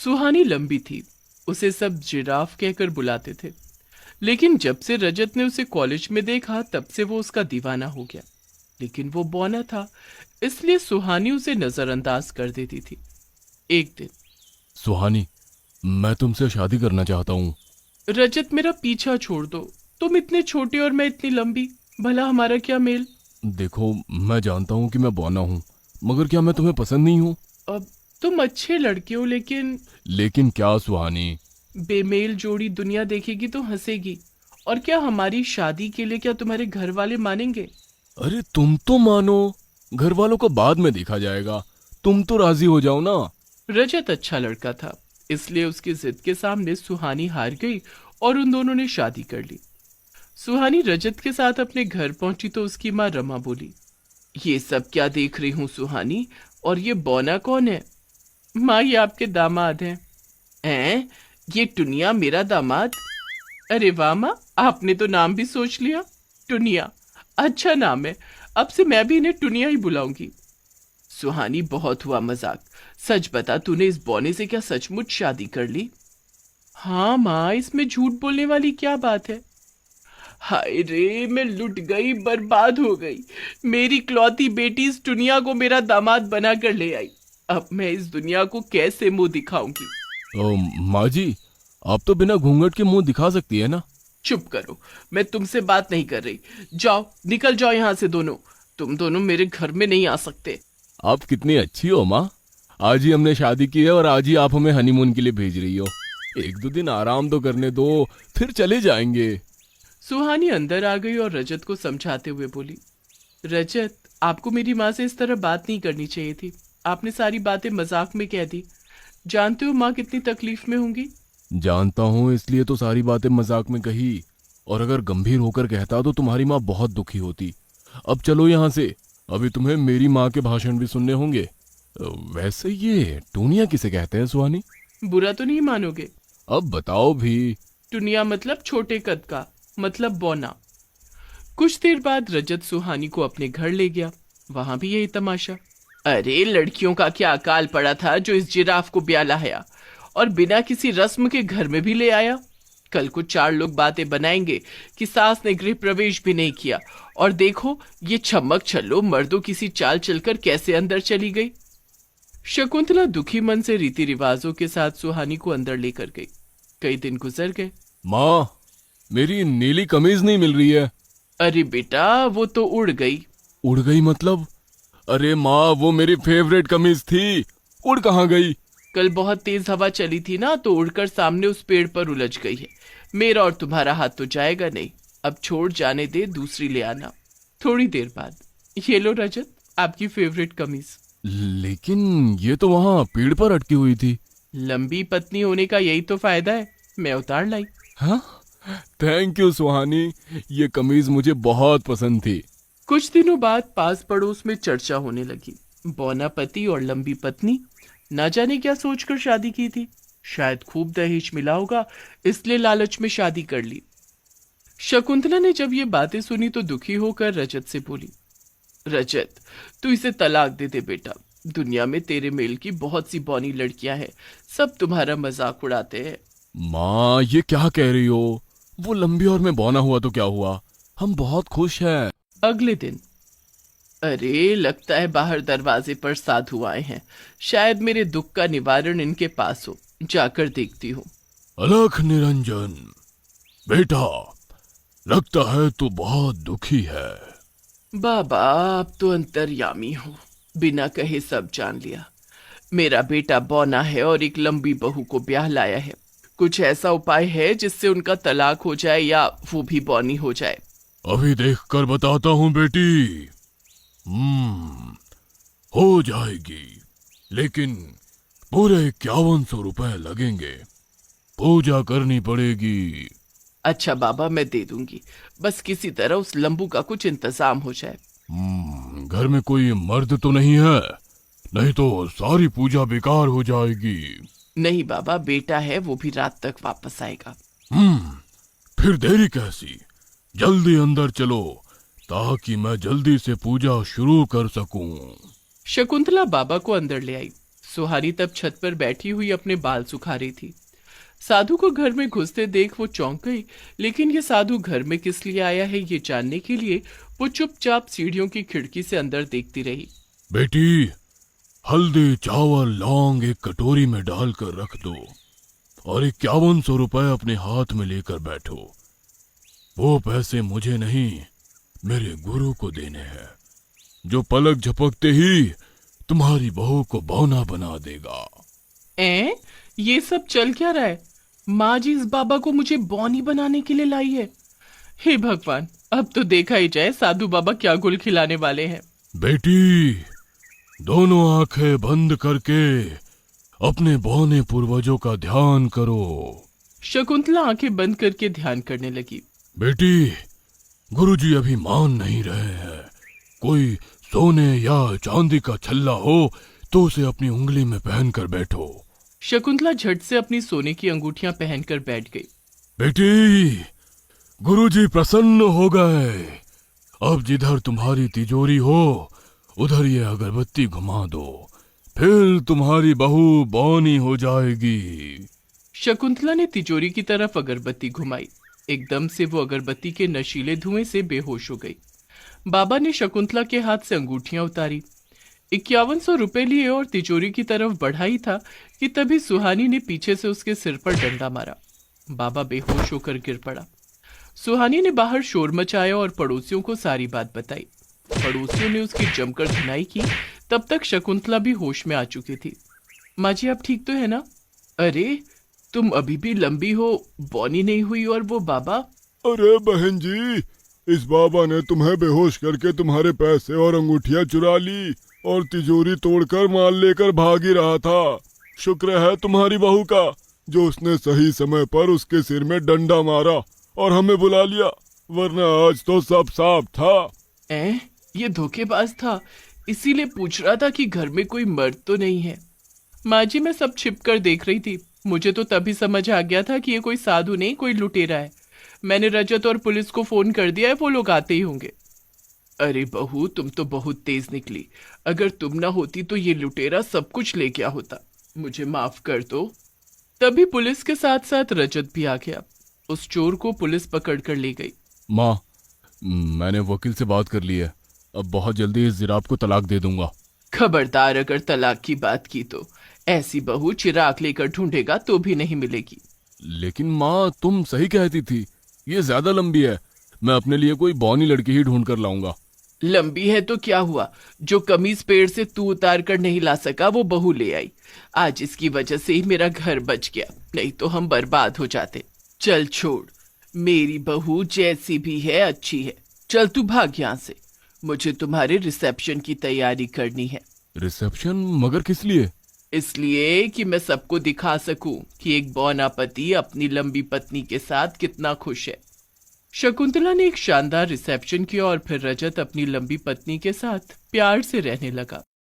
सुहानी लंबी थी, उसे सब जिराफ कहकर बुलाते थे। लेकिन जब से रजत ने उसे कॉलेज में देखा तब से वो उसका दीवाना हो गया। लेकिन वो बौना था, इसलिए सुहानी उसे नजरअंदाज कर देती थी। एक दिन, सुहानी, मैं तुमसे शादी करना चाहता हूँ। रजत मेरा पीछा छोड़ दो, तुम इतने छोटे और मैं इतनी लंबी, भला हमारा क्या मेल। देखो, मैं जानता हूँ कि मैं बौना हूँ, मगर क्या मैं तुम्हें पसंद नहीं हूँ? अब तुम अच्छे लड़के हो, लेकिन लेकिन क्या सुहानी? बेमेल जोड़ी दुनिया देखेगी तो हंसेगी। और क्या हमारी शादी के लिए क्या तुम्हारे घर वाले मानेंगे? अरे तुम तो मानो, घर वालों को बाद में देखा जाएगा। तुम तो राजी हो जाओ ना। रजत अच्छा लड़का था, इसलिए उसकी जिद के सामने सुहानी हार गई और उन दोनों ने शादी कर ली। सुहानी रजत के साथ अपने घर पहुंची तो उसकी माँ रमा बोली, ये सब क्या देख रही हूँ सुहानी, और ये बौना कौन है? माँ, ये आपके दामाद हैं। हैं? ये टुनिया मेरा दामाद? अरे वाह माँ, आपने तो नाम भी सोच लिया। टुनिया अच्छा नाम है, अब से मैं भी इन्हें टुनिया ही बुलाऊंगी। सुहानी, बहुत हुआ मजाक। सच बता, तूने इस बौने से क्या सचमुच शादी कर ली? हाँ माँ, इसमें झूठ बोलने वाली क्या बात है? हाय रे, मैं लुट गई, बर्बाद हो गई। मेरी इकलौती बेटी इस दुनिया को मेरा दामाद बना कर ले आई। अब मैं इस दुनिया को कैसे मुंह दिखाऊंगी? माँ जी, आप तो बिना घूंघट के मुंह दिखा सकती है ना। चुप करो, मैं तुमसे बात नहीं कर रही। जाओ, निकल जाओ यहाँ से दोनों। तुम दोनों मेरे घर में नहीं आ सकते। आप कितनी अच्छी हो माँ। आज ही हमने शादी की है और आज ही आप हमें हनीमून के लिए भेज रही हो। एक दो दिन आराम तो करने दो, फिर चले जाएंगे। सुहानी अंदर आ गई और रजत को समझाते हुए बोली, रजत, आपको मेरी माँ से इस तरह बात नहीं करनी चाहिए थी। आपने सारी बातें मजाक में कह दी। जानते हो माँ कितनी तकलीफ में होंगी? जानता हूँ, इसलिए तो सारी बातें मजाक में कही। और अगर गंभीर होकर कहता तो तुम्हारी माँ बहुत दुखी होती। अब चलो यहाँ से, अभी तुम्हें मेरी माँ के भाषण भी सुनने होंगे। वैसे ये टूनिया किसे कहते हैं सुहानी? बुरा तो नहीं मानोगे? अब बताओ भी। टुनिया मतलब छोटे कद का, मतलब बौना। कुछ देर बाद रजत सुहानी को अपने घर ले गया। वहां भी यही तमाशा। अरे, लड़कियों का क्या अकाल पड़ा था जो इस जिराफ को ब्याह लाया और बिना किसी रस्म के घर में भी ले आया। कल को चार लोग बातें बनाएंगे कि सास ने गृह प्रवेश भी नहीं किया, और देखो ये छमक छल्लो मर्दों किसी चाल चलकर कैसे अंदर चली गई। शकुंतला दुखी मन से रीति रिवाजों के साथ सुहानी को अंदर लेकर गई। कई दिन गुजर गए। माँ, मेरी नीली कमीज नहीं मिल रही है। अरे बेटा, वो तो उड़ गई। उड़ गई मतलब? अरे माँ, वो मेरी फेवरेट कमीज थी, उड़ कहाँ गई? कल बहुत तेज हवा चली थी ना, तो उड़कर सामने उस पेड़ पर उलझ गई है। मेरा और तुम्हारा हाथ तो जाएगा नहीं। अब छोड़, जाने दे, दूसरी ले आना। थोड़ी देर बाद, ये लो रजत, आपकी फेवरेट कमीज। लेकिन ये तो वहां पेड़ पर अटकी हुई थी। लंबी पत्नी होने का यही तो फायदा है, मैं उतार लाई। हाँ, थैंक यू सुहानी, ये कमीज मुझे बहुत पसंद थी। कुछ दिनों बाद पास पड़ोस में चर्चा होने लगी। बौना पति और लंबी पत्नी, ना जाने क्या सोचकर शादी की थी। शायद खूब दहेज मिला होगा, इसलिए लालच में शादी कर ली। शकुंतला ने जब ये बातें सुनी तो दुखी होकर रजत से बोली, रजत, तू इसे तलाक दे दे बेटा। दुनिया में तेरे मेल की बहुत सी बौनी लड़कियां हैं, सब तुम्हारा मजाक उड़ाते हैं। माँ, ये क्या कह रही हो? वो लंबी और मैं बौना हुआ तो क्या हुआ, हम बहुत खुश हैं। अगले दिन, अरे लगता है बाहर दरवाजे पर साधु आए हैं। शायद मेरे दुख का निवारण इनके पास हो, जाकर देखती हूँ। अलख निरंजन बेटा, लगता है तू बहुत दुखी है। बाबा, आप तो अंतर्यामी हो, बिना कहे सब जान लिया। मेरा बेटा बौना है और एक लंबी बहू को ब्याह लाया है। कुछ ऐसा उपाय है जिससे उनका तलाक हो जाए या वो भी बौनी हो जाए? अभी देख कर बताता हूँ बेटी। हो जाएगी, लेकिन पूरे 5100 रुपए लगेंगे। पूजा करनी पड़ेगी। अच्छा बाबा, मैं दे दूंगी, बस किसी तरह उस लंबू का कुछ इंतजाम हो जाए। घर में कोई मर्द तो नहीं है? नहीं तो सारी पूजा बेकार हो जाएगी। नहीं बाबा, बेटा है, वो भी रात तक वापस आएगा। फिर देरी कैसी? जल्दी अंदर चलो, ताकि मैं जल्दी से पूजा शुरू कर सकूं। शकुंतला बाबा को अंदर ले आई। सुहानी तब छत पर बैठी हुई अपने बाल सुखा रही थी। साधु को घर में घुसते देख वो चौंक गई, लेकिन ये साधु घर में किस लिए आया है ये जानने के लिए वो चुपचाप सीढ़ियों की खिड़की से अंदर देखती रही। बेटी, हल्दी, चावल, लौंग एक कटोरी में डालकर रख दो और 5100 रुपए अपने हाथ में लेकर बैठो। वो पैसे मुझे नहीं, मेरे गुरु को देने हैं, जो पलक झपकते ही तुम्हारी बहू को बौना बना देगा। ये सब चल क्या रहा है? माँ जी इस बाबा को मुझे बौनी बनाने के लिए लाई है। हे भगवान, अब तो देखा ही जाए साधु बाबा क्या गुल खिलाने वाले हैं। बेटी, दोनों आंखें बंद करके अपने बौने पूर्वजों का ध्यान करो। शकुंतला आंखें बंद करके ध्यान करने लगी। बेटी, गुरुजी अभी मान नहीं रहे हैं। कोई सोने या चांदी का छल्ला हो तो उसे अपनी उंगली में पहनकर बैठो। शकुंतला झट से अपनी सोने की अंगूठियां पहनकर बैठ गई। बेटी, गुरुजी प्रसन्न हो गए। अब जिधर तुम्हारी तिजोरी हो उधर ये अगरबत्ती घुमा दो, फिर तुम्हारी बहू बौनी हो जाएगी। शकुंतला ने तिजोरी की तरफ अगरबत्ती घुमाई। एकदम से वो अगरबत्ती के नशीले धुएं से बेहोश हो गई। बाबा ने शकुंतला के हाथ से अंगूठियां उतारी, 5100 रुपए लिए और तिजोरी की तरफ बढ़ाई था कि तभी सुहानी ने पीछे से उसके सिर पर डंडा मारा। बाबा बेहोश होकर गिर पड़ा। सुहानी ने बाहर शोर मचाया और पड़ोसियों को सारी बात बताई। पड़ोसियों ने उसकी जमकर धुनाई की। तब तक शकुंतला भी होश में आ चुकी थी। माँ जी आप ठीक तो है ना? अरे तुम अभी भी लंबी हो, बौनी नहीं हुई, और वो बाबा? अरे बहन जी, इस बाबा ने तुम्हें बेहोश करके तुम्हारे पैसे और अंगूठियां चुरा ली और तिजोरी तोड़कर माल लेकर भाग ही रहा था। शुक्र है तुम्हारी बहू का जो उसने सही समय पर उसके सिर में डंडा मारा और हमें बुला लिया, वरना आज तो सब साफ था। ये धोखेबाज था, इसीलिए पूछ रहा था कि घर में कोई मर्द तो नहीं है। माँ जी मैं सब छिप कर देख रही थी। मुझे तो तभी समझ आ गया था कि ये कोई साधु नहीं, कोई लुटेरा है। मैंने रजत और पुलिस को फोन कर दिया है, वो लोग आते ही होंगे। अरे बहू तुम तो बहुत तेज निकली। अगर तुम ना होती तो ये लुटेरा सब कुछ ले गया होता। मुझे माफ कर दो। तभी पुलिस के साथ साथ रजत भी आ गया। उस चोर को पुलिस पकड़ कर ले गई। माँ, मैंने वकील से बात कर ली है। अब बहुत जल्दी इस जिराफ को तलाक दे दूंगा। खबरदार अगर तलाक की बात की तो ऐसी बहू चिराग लेकर ढूंढेगा तो भी नहीं मिलेगी। लेकिन माँ तुम सही कहती थी, ये ज्यादा लंबी है। मैं अपने लिए कोई बौनी लड़की ही ढूंढ कर लाऊंगा। लंबी है तो क्या हुआ, जो कमीज पेड़ से तू उतार कर नहीं ला सका वो बहू ले आई। आज इसकी वजह से ही मेरा घर बच गया, नहीं तो हम बर्बाद हो जाते। चल छोड़, मेरी बहू जैसी भी है अच्छी है। चल तू भाग यहाँ से, मुझे तुम्हारे रिसेप्शन की तैयारी करनी है। रिसेप्शन? मगर किस लिए? इसलिए कि मैं सबको दिखा सकूं कि एक बौना पति अपनी लंबी पत्नी के साथ कितना खुश है। शकुंतला ने एक शानदार रिसेप्शन किया और फिर रजत अपनी लंबी पत्नी के साथ प्यार से रहने लगा।